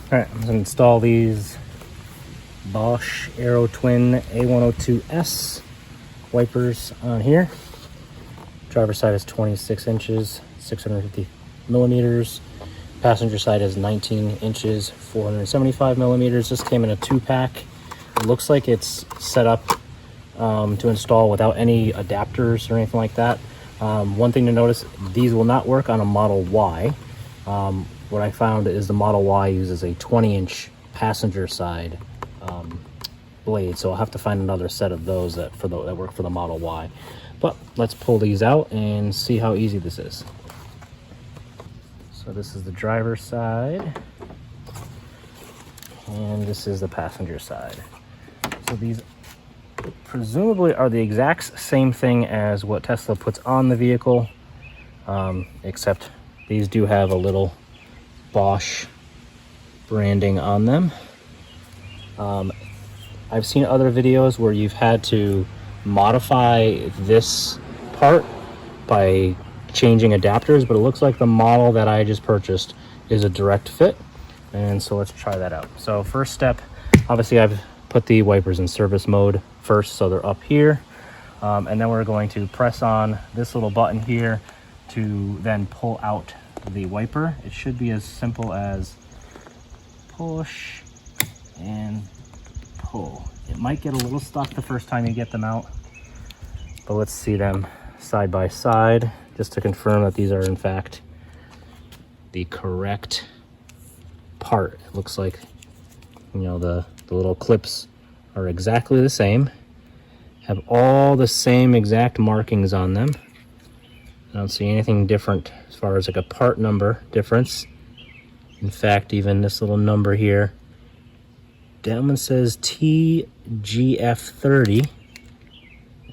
All right, I'm gonna install these Bosch Aerotwin A102S wipers on here. Driver's side is 26 inches, 650 millimeters. Passenger side is 19 inches, 475 millimeters. This came in a 2-pack. It looks like it's set up to install without any adapters or anything like that. One thing to notice, these will not work on a Model Y. What I found is the Model Y uses a 20-inch passenger side blade, so I'll have to find another set of those that work for the Model Y. But let's pull these out and see how easy this is. So this is the driver's side, and this is the passenger side. So these presumably are the exact same thing as what Tesla puts on the vehicle, except these do have a little Bosch branding on them. I've seen other videos where you've had to modify this part by changing adapters, but it looks like the model that I just purchased is a direct fit, and so let's try that out. So first step, obviously I've put the wipers in service mode first, so they're up here, and then we're going to press on this little button here to then pull out the wiper. It should be as simple as push and pull. It might get a little stuck the first time you get them out, but let's see them side by side just to confirm that these are in fact the correct part. It looks like, you know, the little clips are exactly the same, have all the same exact markings on them. I don't see anything different as far as like a part number difference. In fact, even this little number here, that one says TGF30,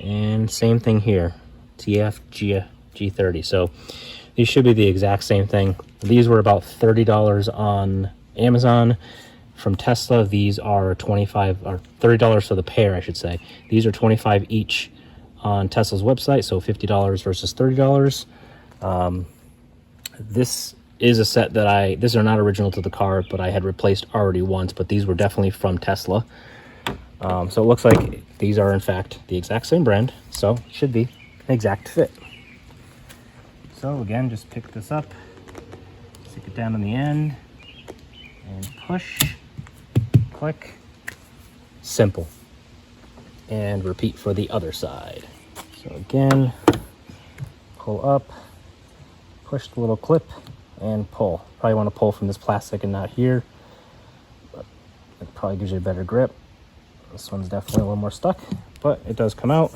and same thing here, TFG30. So these should be the exact same thing. These were about $30 on Amazon. From Tesla, these are $30 for the pair, I should say. These are $25 each on Tesla's website, so $50 versus $30. This is a set that these are not original to the car, but I had replaced already once, but these were definitely from Tesla. So it looks like these are in fact the exact same brand, so it should be an exact fit. So again, just pick this up, stick it down on the end, and push, click, simple. And repeat for the other side. So again, pull up, push the little clip, and pull. Probably want to pull from this plastic and not here, but it probably gives you a better grip. This one's definitely a little more stuck, but it does come out.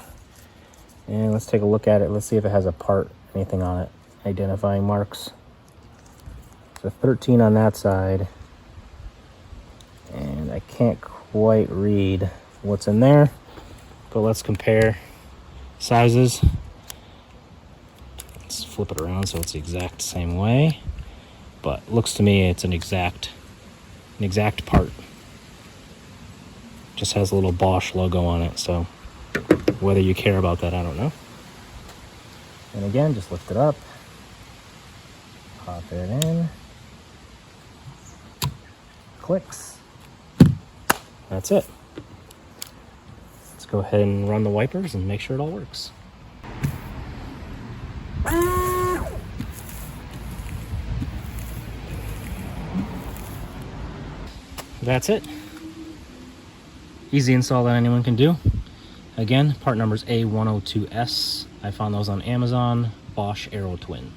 And let's take a look at it. Let's see if it has a part, anything on it, identifying marks. So 13 on that side, and I can't quite read what's in there, but let's compare sizes. Let's flip it around so it's the exact same way, but looks to me it's an exact part. Just has a little Bosch logo on it, so whether you care about that, I don't know. And again, just lift it up, pop it in, clicks. That's it. Let's go ahead and run the wipers and make sure it all works. That's it. Easy install that anyone can do. Again, part number's A102S. I found those on Amazon, Bosch Aerotwin.